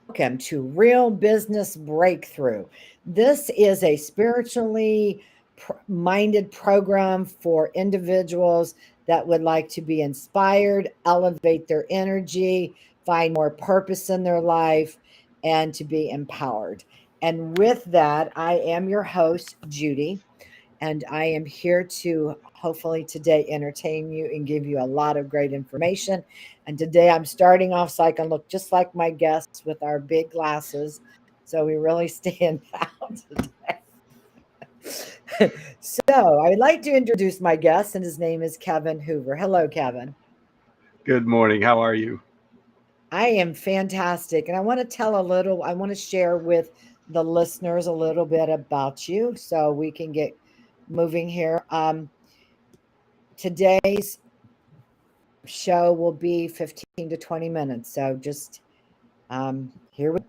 Welcome to Real Business Breakthrough. This is a spiritually minded program for individuals that would like to be inspired, elevate their energy, find more purpose in their life, and to be empowered. And with that, I am your host, Judy, and I am here to hopefully today entertain you and give you a lot of great information. And today I'm starting off so I can look just like my guests with our big glasses. So we really stand out today. So I would like to introduce my guest, and his name is Kevin Hoover. Hello, Kevin. Good morning. How are you? I am fantastic. And I want to share with the listeners a little bit about you so we can get moving here. Today's show will be 15 to 20 minutes. So just here we go.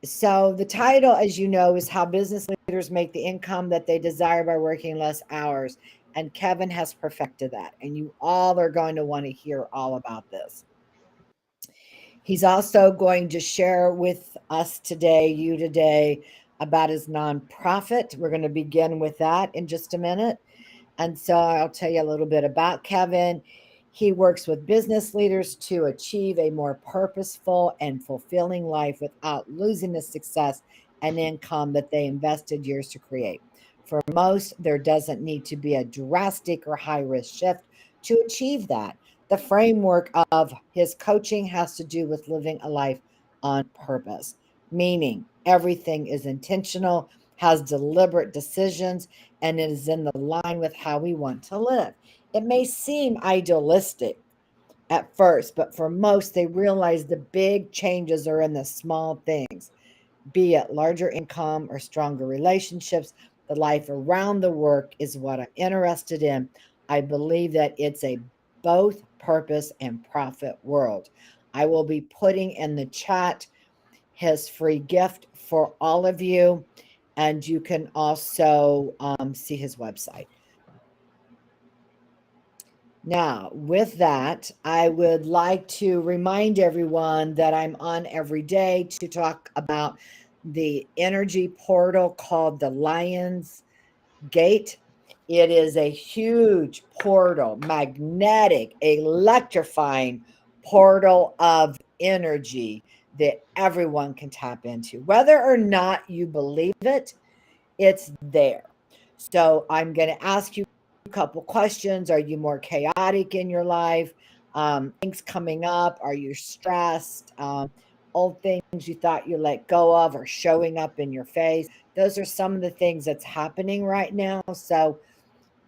So the title, as you know, is How Business Leaders Make the Income That They Desire by Working Less Hours. And Kevin has perfected that. And you all are going to want to hear all about this. He's also going to share with us today, you today, about his nonprofit. We're going to begin with that in just a minute. And so I'll tell you a little bit about Kevin. He works with business leaders to achieve a more purposeful and fulfilling life without losing the success and income that they invested years to create. For most, there doesn't need to be a drastic or high risk shift to achieve that. The framework of his coaching has to do with living a life on purpose, meaning everything is intentional, has deliberate decisions, and it is in the line with how we want to live. It may seem idealistic at first, but for most, they realize the big changes are in the small things, be it larger income or stronger relationships. The life around the work is what I'm interested in. I believe that it's a both purpose and profit world. I will be putting in the chat his free gift for all of you, and you can also see his website. Now, with that, I would like to remind everyone that I'm on every day to talk about the energy portal called the Lion's Gate. It is a huge portal, magnetic, electrifying portal of energy that everyone can tap into. Whether or not you believe it, it's there. So I'm going to ask you a couple questions. Are you more chaotic in your life? Things coming up? Are you stressed? Old things you thought you let go of are showing up in your face. Those are some of the things that's happening right now. So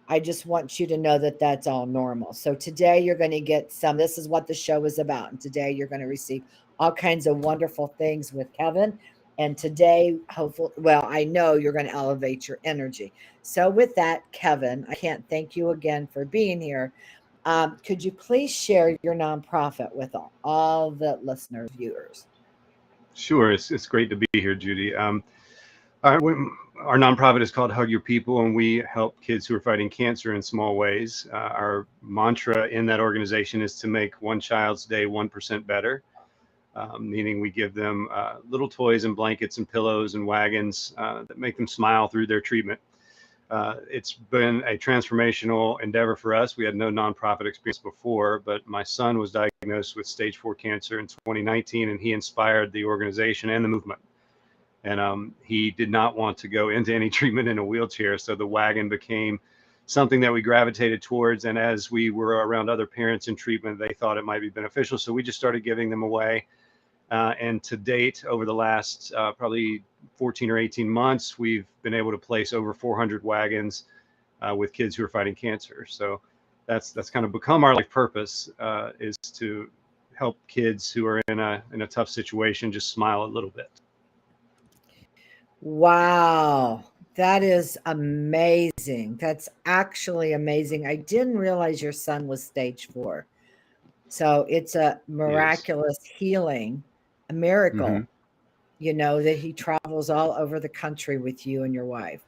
I just want you to know that that's all normal. So today you're going to get some, this is what the show is about. And today you're going to receive all kinds of wonderful things with Kevin. And today, hopefully, well, I know you're going to elevate your energy. So with that, Kevin, I can't thank you again for being here. Could you please share your nonprofit with all the listeners, viewers? Sure. It's great to be here, Judy. Our, our nonprofit is called Hug Your People, and we help kids who are fighting cancer in small ways. Our mantra in that organization is to make one child's day 1% better, meaning we give them little toys and blankets and pillows and wagons that make them smile through their treatment. It's been a transformational endeavor for us. We had no nonprofit experience before, but my son was diagnosed with stage 4 cancer in 2019, and he inspired the organization and the movement. And he did not want to go into any treatment in a wheelchair, so the wagon became something that we gravitated towards. And as we were around other parents in treatment, they thought it might be beneficial, so we just started giving them away. And to date, over the last probably 14 or 18 months, we've been able to place over 400 wagons with kids who are fighting cancer. So that's kind of become our life purpose, is to help kids who are in a tough situation just smile a little bit. Wow, that is amazing. That's actually amazing. I didn't realize your son was stage 4. So it's a He is. miraculous healing, a Mm-hmm. miracle, that he travels all over the country with you and your wife.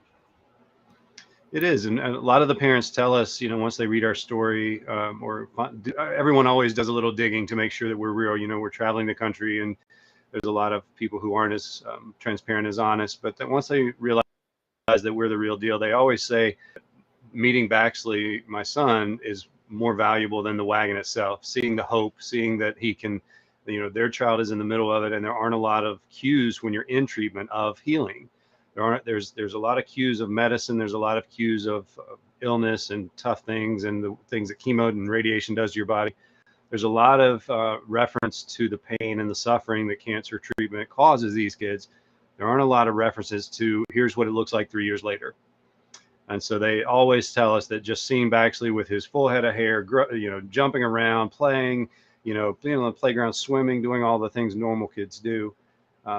It is, and a lot of the parents tell us, once they read our story, everyone always does a little digging to make sure that we're real. We're traveling the country and there's a lot of people who aren't as transparent, as honest, but then once they realize that we're the real deal, they always say meeting Baxley, my son, is more valuable than the wagon itself. Seeing the hope, seeing that he can, their child is in the middle of it, and there aren't a lot of cues when you're in treatment of healing. There's a lot of cues of medicine. There's a lot of cues of illness and tough things and the things that chemo and radiation does to your body. There's a lot of reference to the pain and the suffering that cancer treatment causes these kids. There aren't a lot of references to here's what it looks like 3 years later. And so they always tell us that just seeing Baxley with his full head of hair, jumping around, playing, being on the playground, swimming, doing all the things normal kids do.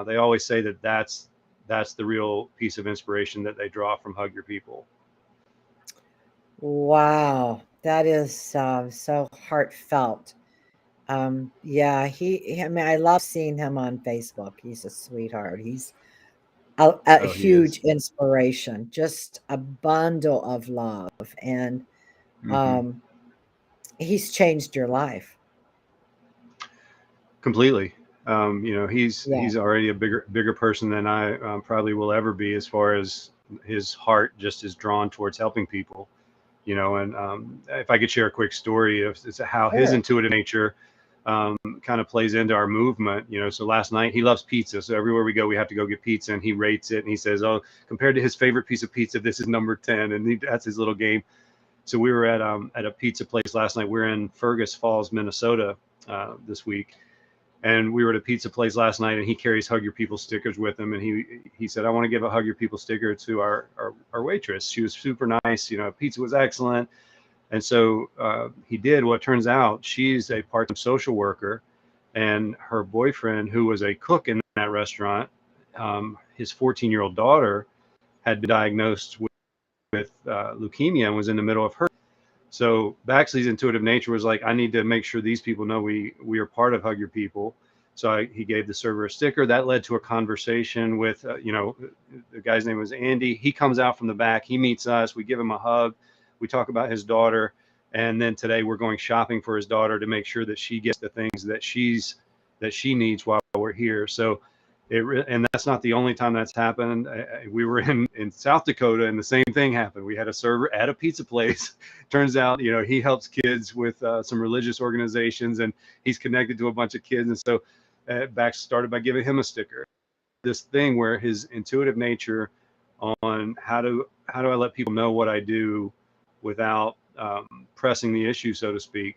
They always say that that's the real piece of inspiration that they draw from Hug Your People. Wow, that is so heartfelt. Yeah, I mean, I love seeing him on Facebook. He's a sweetheart. He's a huge inspiration, just a bundle of love. And he's changed your life. Completely. He's already a bigger person than I probably will ever be, as far as his heart just is drawn towards helping people. And if I could share a quick story of how his intuitive nature kind of plays into our movement. So last night, he loves pizza. So everywhere we go, we have to go get pizza, and he rates it. And he says, oh, compared to his favorite piece of pizza, this is number 10. And that's his little game. So we were at a pizza place last night. We're in Fergus Falls, Minnesota this week. And we were at a pizza place last night, and he carries Hug Your People stickers with him. And he said, I want to give a Hug Your People sticker to our waitress. She was super nice. Pizza was excellent. And so he did. Well, it turns out she's a part-time social worker, and her boyfriend, who was a cook in that restaurant, his 14-year-old daughter had been diagnosed with leukemia and was in the middle of her. So Baxley's intuitive nature was like, I need to make sure these people know we are part of Hug Your People. So he gave the server a sticker. That led to a conversation with, the guy's name was Andy. He comes out from the back. He meets us. We give him a hug. We talk about his daughter. And then today we're going shopping for his daughter to make sure that she gets the things that she needs while we're here. So and that's not the only time that's happened. We were in South Dakota, and the same thing happened. We had a server at a pizza place. Turns out, he helps kids with some religious organizations, and he's connected to a bunch of kids. And so Bax started by giving him a sticker. This thing where his intuitive nature on how do I let people know what I do without pressing the issue, so to speak.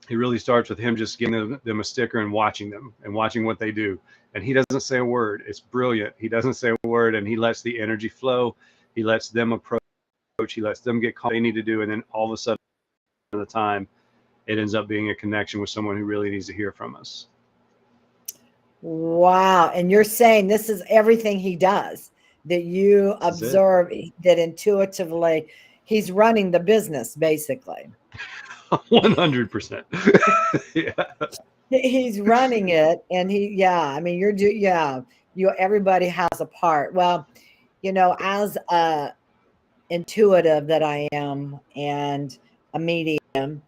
It really starts with him just giving them a sticker and watching them and watching what they do. And he doesn't say a word. It's brilliant. He doesn't say a word, and he lets the energy flow. He lets them approach. He lets them get caught. They need to do, and then all of a sudden, at the time, it ends up being a connection with someone who really needs to hear from us. Wow. And you're saying this is everything he does, that you observe, that intuitively he's running the business, basically. 100%. Yeah. He's running it, and I mean, everybody has a part. Well, as a intuitive that I am, and a medium, and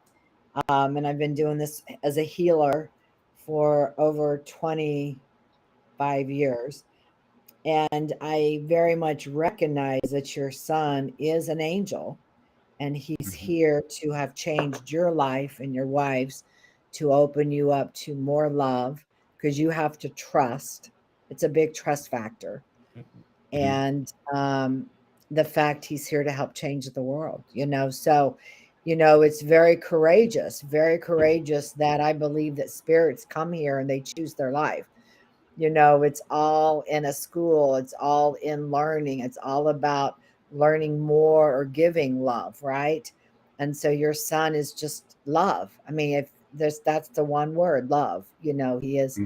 I've been doing this as a healer for over 25 years. And I very much recognize that your son is an angel, and he's here to have changed your life and your wife's, to open you up to more love, because you have to trust. It's a big trust factor. And the fact he's here to help change the world, so it's very courageous that I believe that spirits come here and they choose their life. It's all in a school. It's all in learning. It's all about learning more or giving love, right? And so your son is just love. I mean, if that's the one word, love. He is.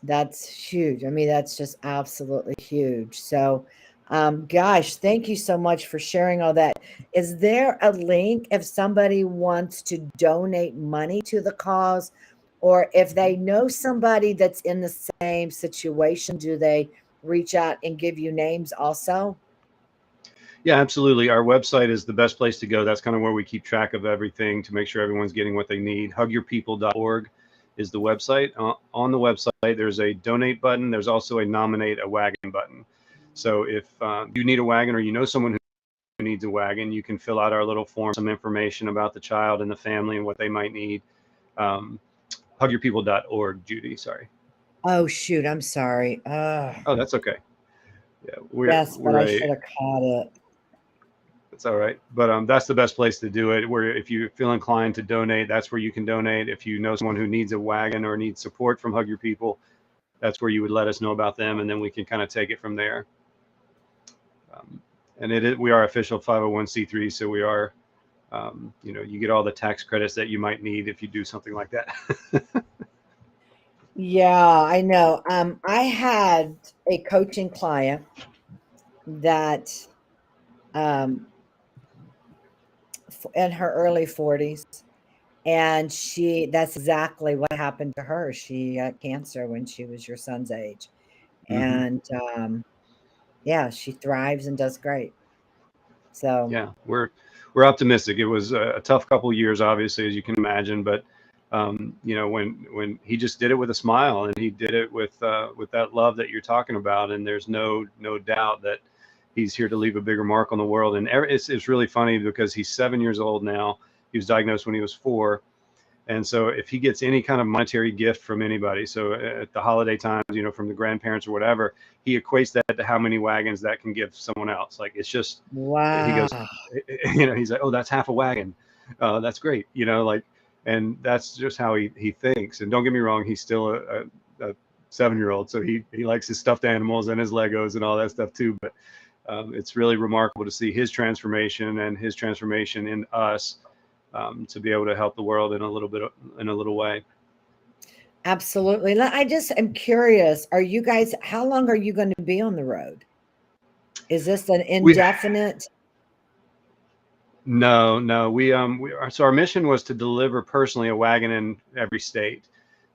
That's huge. I mean, that's just absolutely huge. So, gosh, thank you so much for sharing all that. Is there a link if somebody wants to donate money to the cause, or if they know somebody that's in the same situation, do they reach out and give you names also? Yeah, absolutely. Our website is the best place to go. That's kind of where we keep track of everything to make sure everyone's getting what they need. Hugyourpeople.org is the website. On the website, there's a donate button. There's also a nominate a wagon button. So if you need a wagon, or you know someone who needs a wagon, you can fill out our little form, some information about the child and the family and what they might need. Hugyourpeople.org, Judy. Sorry. Oh shoot, I'm sorry. Oh, that's okay. Yeah, Yes, but I should have caught it. It's all right. But that's the best place to do it. Where if you feel inclined to donate, that's where you can donate. If you know someone who needs a wagon or needs support from Hug Your People, that's where you would let us know about them, and then we can kind of take it from there. And we are official 501c3, so we are, you get all the tax credits that you might need if you do something like that. Yeah, I know. I had a coaching client that in her early 40s, and that's exactly what happened to her. She got cancer when she was your son's age. And yeah, she thrives and does great. So yeah, we're optimistic. It was a tough couple of years, obviously, as you can imagine, but when he just did it with a smile, and he did it with that love that you're talking about, and there's no doubt that he's here to leave a bigger mark on the world. And it's really funny because he's 7 years old now. He was diagnosed when he was 4. And so if he gets any kind of monetary gift from anybody, so at the holiday times, from the grandparents or whatever, he equates that to how many wagons that can give someone else. Like, it's just, he goes, wow. he's like, oh, that's half a wagon. That's great. And that's just how he thinks. And don't get me wrong, he's still a 7-year-old. So he likes his stuffed animals and his Legos and all that stuff too. But it's really remarkable to see his transformation and his transformation in us. To be able to help the world in a little way. Absolutely. I just am curious. How long are you going to be on the road? Is this an indefinite? No. So our mission was to deliver personally a wagon in every state.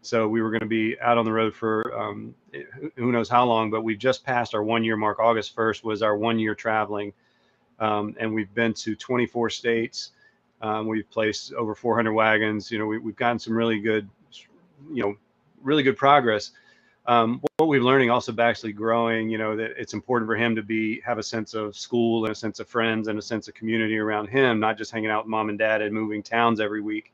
So we were going to be out on the road for who knows how long, but we just passed our 1-year mark. August 1st was our 1 year traveling. And we've been to 24 states. We've placed over 400 wagons. We've gotten some really good progress. What we're learning also by actually growing, that it's important for him to have a sense of school and a sense of friends and a sense of community around him, not just hanging out with mom and dad and moving towns every week.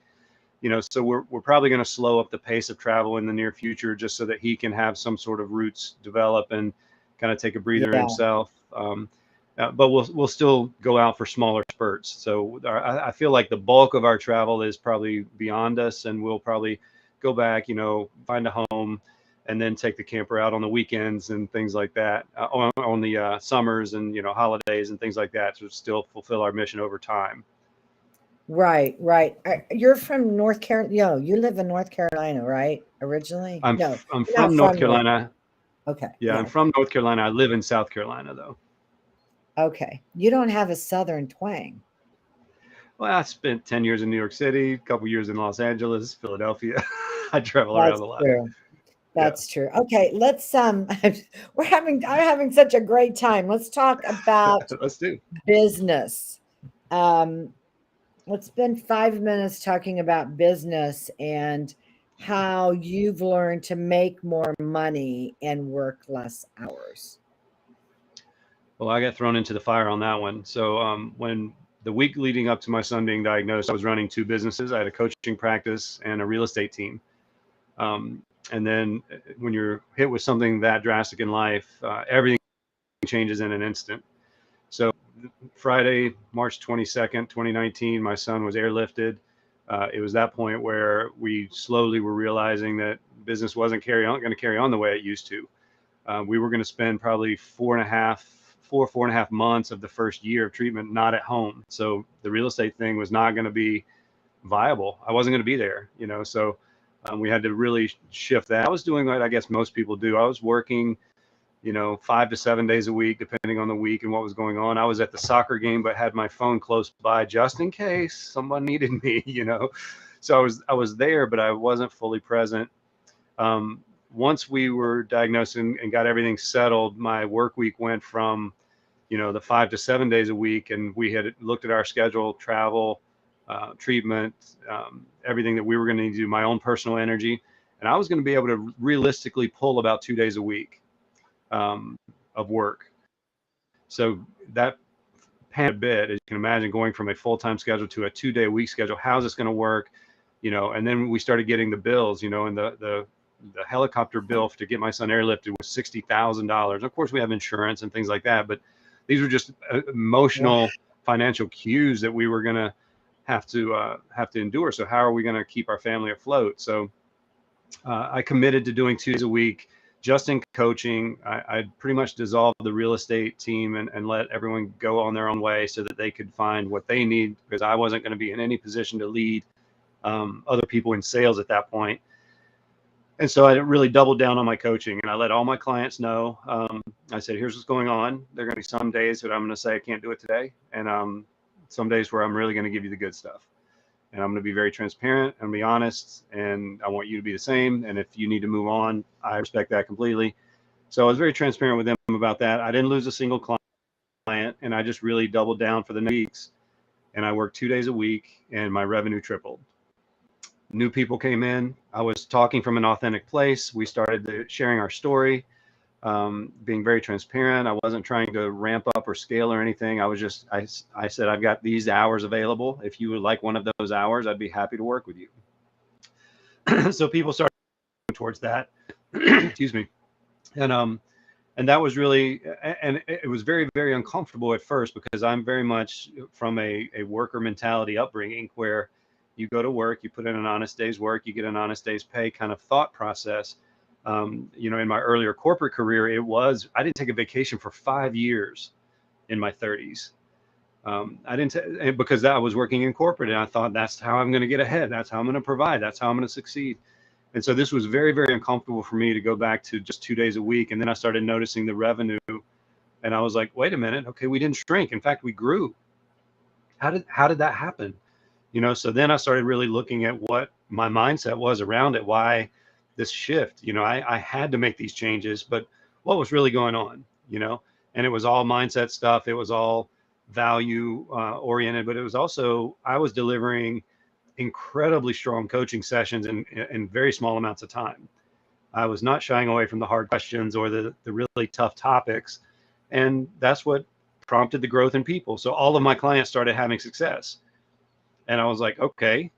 So we're probably going to slow up the pace of travel in the near future, just so that he can have some sort of roots develop and kind of take a breather himself. But we'll still go out for smaller spurts. So I feel like the bulk of our travel is probably beyond us, and we'll probably go back, find a home, and then take the camper out on the weekends and things like that, on the summers and holidays and things like that, to still fulfill our mission over time. Right. You're from North Carolina. You live in North Carolina, right? Originally? I'm No, from North Carolina. Okay. Yeah, I'm from North Carolina. I live in South Carolina, though. Okay. You don't have a Southern twang. Well, I spent 10 years in New York City, a couple years in Los Angeles, Philadelphia. I travel around a lot. True. That's true. Okay, let's I'm having such a great time. Let's talk about Let's do business. Let's spend 5 minutes talking about business and how you've learned to make more money and work less hours. Well, I got thrown into the fire on that one. So when the week leading up to my son being diagnosed, I was running 2 businesses. I had a coaching practice and a real estate team. And then when you're hit with something that drastic in life, everything changes in an instant. So Friday, March 22nd, 2019, my son was airlifted. It was that point where we slowly were realizing that business wasn't going to carry on the way it used to. We were going to spend probably 4.5 months of the first year of treatment not at home. So the real estate thing was not going to be viable. I wasn't going to be there, so we had to really shift that. I was doing what I guess most people do. I was working, 5 to 7 days a week, depending on the week and what was going on. I was at the soccer game, but had my phone close by just in case someone needed me, So I was there, but I wasn't fully present. Once we were diagnosed and got everything settled, my work week went from, the 5 to 7 days a week. And we had looked at our schedule, travel, treatment, everything that we were going to need to do, my own personal energy. and I was going to be able to realistically pull about 2 days a week of work. So that panned a bit, as you can imagine, going from a full-time schedule to a 2-day-a-week schedule. How's this going to work? And then we started getting the bills, and the helicopter bill to get my son airlifted was $60,000. Of course, we have insurance and things like that, but these were just emotional financial cues that we were going to have to endure. So how are we going to keep our family afloat? So I committed to doing 2 days a week just in coaching. I pretty much dissolved the real estate team and let everyone go on their own way so that they could find what they need, because I wasn't going to be in any position to lead other people in sales at that point. And so I really doubled down on my coaching, and I let all my clients know. I said, here's what's going on. There are going to be some days that I'm going to say I can't do it today, and some days where I'm really going to give you the good stuff. And I'm going to be very transparent and be honest, and I want you to be the same. And if you need to move on, I respect that completely. So I was very transparent with them about that. I didn't lose a single client, and I just really doubled down for the next weeks. And I worked 2 days a week, and my revenue tripled. New people came in. I was talking from an authentic place. We started sharing our story, being very transparent. I wasn't trying to ramp up or scale or anything. I said, I've got these hours available. If you would like one of those hours, I'd be happy to work with you. So people started towards that. Excuse me. And that was really, and it was very, very uncomfortable at first, because I'm very much from a worker mentality upbringing, where you go to work, you put in an honest day's work, you get an honest day's pay kind of thought process. In my earlier corporate career, I didn't take a vacation for 5 years in my 30s. Because I was working in corporate, and I thought that's how I'm going to get ahead. That's how I'm going to provide. That's how I'm going to succeed. And so this was very, very uncomfortable for me to go back to just 2 days a week. And then I started noticing the revenue, and I was like, wait a minute. Okay, we didn't shrink. In fact, we grew. How did that happen? So then I started really looking at what my mindset was around it, why this shift. I had to make these changes, but what was really going on? And it was all mindset stuff. It was all value oriented, but it was also, I was delivering incredibly strong coaching sessions in very small amounts of time. I was not shying away from the hard questions or the really tough topics. And that's what prompted the growth in people. So all of my clients started having success. And I was like, okay,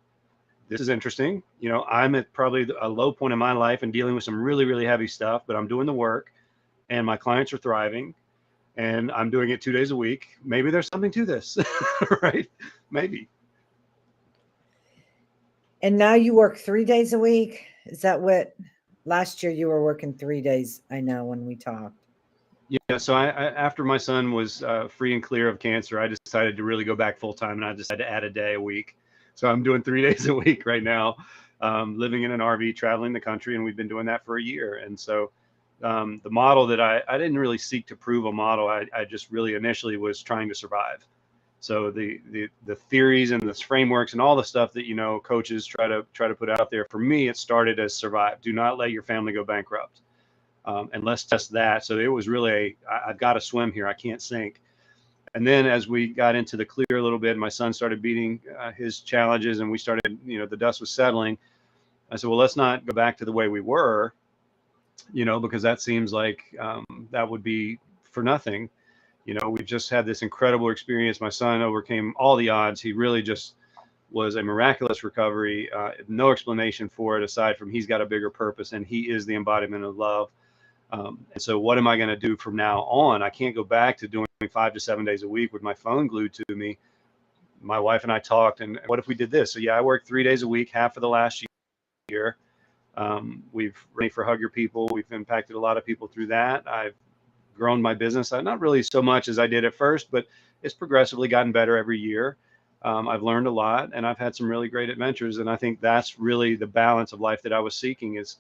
this is interesting. I'm at probably a low point in my life and dealing with some really, really heavy stuff, but I'm doing the work, and my clients are thriving, and I'm doing it 2 days a week. Maybe there's something to this, right? Maybe. And now you work 3 days a week? Is that what last year you were working 3 days? I know when we talked. Yeah. So I after my son was free and clear of cancer, I decided to really go back full time, and I decided to add a day a week. So I'm doing 3 days a week right now, living in an RV, traveling the country, and we've been doing that for a year. And so the model that I didn't really seek to prove a model. I just really initially was trying to survive. So the theories and the frameworks and all the stuff that coaches try to put out there, for me, it started as survive. Do not let your family go bankrupt. And let's test that. So it was really I've got to swim here. I can't sink. And then as we got into the clear a little bit, my son started beating his challenges, and we started, the dust was settling. I said, well, let's not go back to the way we were, because that seems like that would be for nothing. We've just had this incredible experience. My son overcame all the odds. He really just was a miraculous recovery. No explanation for it aside from he's got a bigger purpose, and he is the embodiment of love. And so what am I going to do from now on? I can't go back to doing 5 to 7 days a week with my phone glued to me. My wife and I talked, and what if we did this? So yeah, I worked 3 days a week, half of the last year. We've ready for Hug Your People. We've impacted a lot of people through that. I've grown my business. Not really so much as I did at first, but it's progressively gotten better every year. I've learned a lot, and I've had some really great adventures. And I think that's really the balance of life that I was seeking, is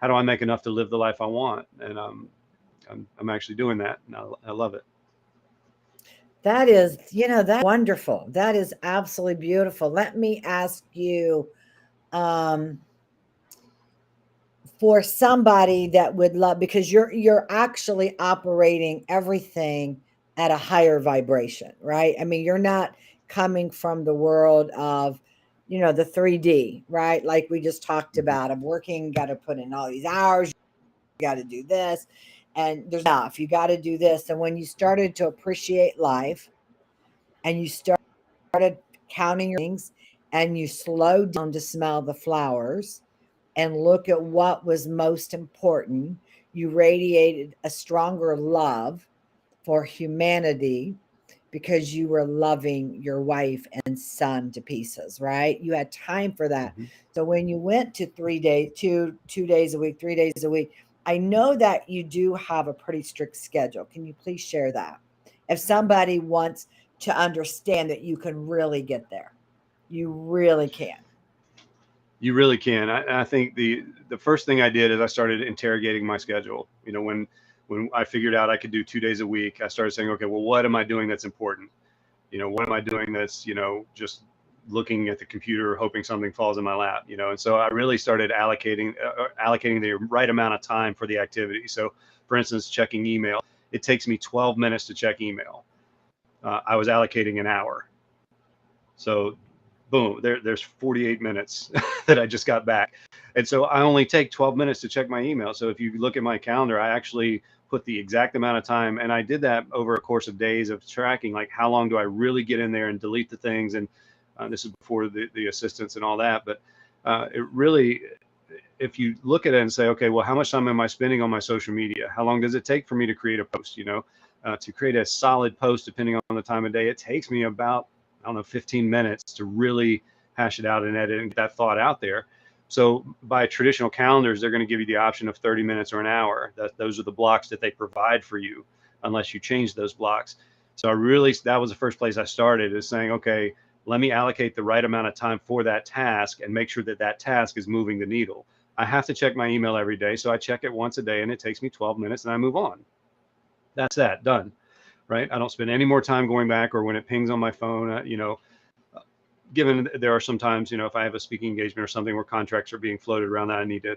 how do I make enough to live the life I want? And I'm actually doing that, and I love it. That is, that's wonderful. That is absolutely beautiful. Let me ask you, for somebody that would love, because you're actually operating everything at a higher vibration, right? I mean, you're not coming from the world of the 3D, right? Like we just talked about of working, got to put in all these hours, you got to do this, and there's enough, you got to do this. And when you started to appreciate life and you started counting your things and you slowed down to smell the flowers and look at what was most important, you radiated a stronger love for humanity because you were loving your wife and son to pieces, right? You had time for that. Mhm. So when you went to 3 days, two days a week, 3 days a week, I know that you do have a pretty strict schedule. Can you please share that? If somebody wants to understand that you can really get there, you really can. You really can. I think the first thing I did is I started interrogating my schedule. When I figured out I could do 2 days a week, I started saying, okay, well, what am I doing that's important? What am I doing that's just looking at the computer, hoping something falls in my lap? And so I really started allocating the right amount of time for the activity. So, for instance, checking email, it takes me 12 minutes to check email. I was allocating an hour. So boom, there's 48 minutes that I just got back. And so I only take 12 minutes to check my email. So if you look at my calendar, I actually put the exact amount of time. And I did that over a course of days of tracking, like how long do I really get in there and delete the things. And this is before the assistants and all that. But it really, if you look at it and say, okay, well, how much time am I spending on my social media? How long does it take for me to create a post? To create a solid post, depending on the time of day, it takes me about, I don't know, 15 minutes to really hash it out and edit and get that thought out there. So by traditional calendars, they're going to give you the option of 30 minutes or an hour. Those are the blocks that they provide for you, unless you change those blocks. So that was the first place I started, is saying, okay, let me allocate the right amount of time for that task and make sure that that task is moving the needle. I have to check my email every day. So I check it once a day and it takes me 12 minutes and I move on. That's that, done. Right? I don't spend any more time going back, or when it pings on my phone, given there are some times, if I have a speaking engagement or something where contracts are being floated around, that I need to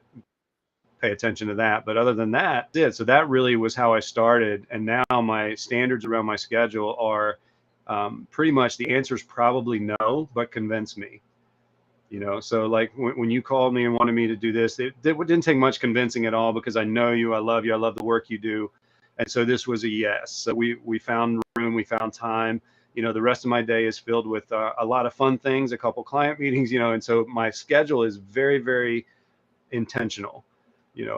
pay attention to that. But other than that, so that really was how I started. And now my standards around my schedule are pretty much, the answer is probably no, but convince me. So like when you called me and wanted me to do this, it didn't take much convincing at all, because I know you, I love the work you do. And so this was a yes. So we found room, we found time. The rest of my day is filled with a lot of fun things, a couple client meetings, and so my schedule is very, very intentional.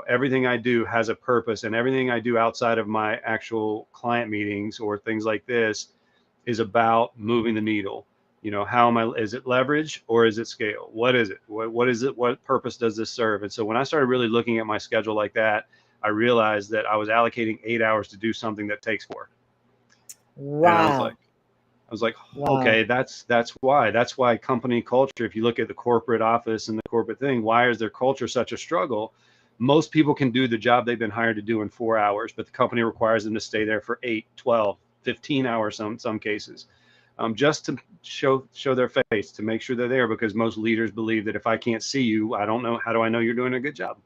Everything I do has a purpose, and everything I do outside of my actual client meetings or things like this is about moving the needle. Is it leverage or is it scale? What is it? What is it? What purpose does this serve? And so when I started really looking at my schedule like that, I realized that I was allocating 8 hours to do something that takes 4. And I was Wow. like, Wow. okay, that's why company culture, if you look at the corporate office and the corporate thing, why is their culture such a struggle? Most people can do the job they've been hired to do in 4 hours, but the company requires them to stay there for 8, 12, 15 hours, some cases, just to show their face, to make sure they're there, because most leaders believe that if I can't see you, I don't know, how do I know you're doing a good job?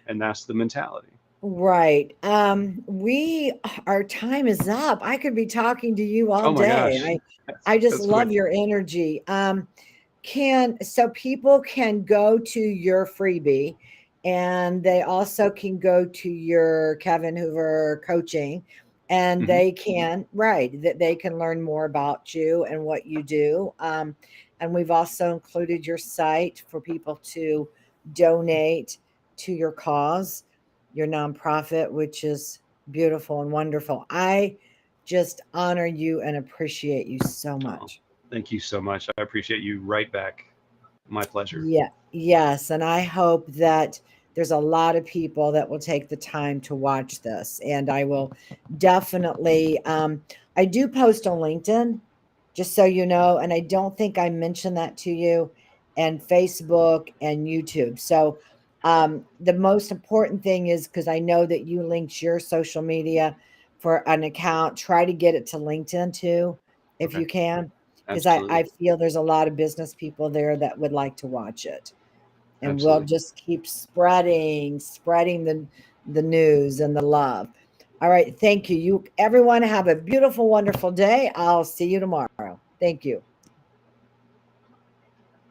And that's the mentality. Right. Our time is up. I could be talking to you all Oh my day. gosh, I just that's quick. love your energy. So people can go to your freebie, and they also can go to your Kevin Hoover coaching, and Hmm. they can, right, that they can learn more about you and what you do. And we've also included your site for people to donate to your cause, your nonprofit, which is beautiful and wonderful. I just honor you and appreciate you so Oh, much. thank you so much. I appreciate you right back. My pleasure. Yeah, yes, and I hope that there's a lot of people that will take the time to watch this, and I will definitely I do post on LinkedIn, just so you know, and I don't think I mentioned that to you, and Facebook and YouTube. So the most important thing is, because I know that you linked your social media for an account, try to get it to LinkedIn too, if Okay, you can, because I absolutely. feel there's a lot of business people there that would like to watch it. And we'll Absolutely. just keep spreading the news and the love. All right. Thank you. You everyone have a beautiful, wonderful day. I'll see you tomorrow. Thank you.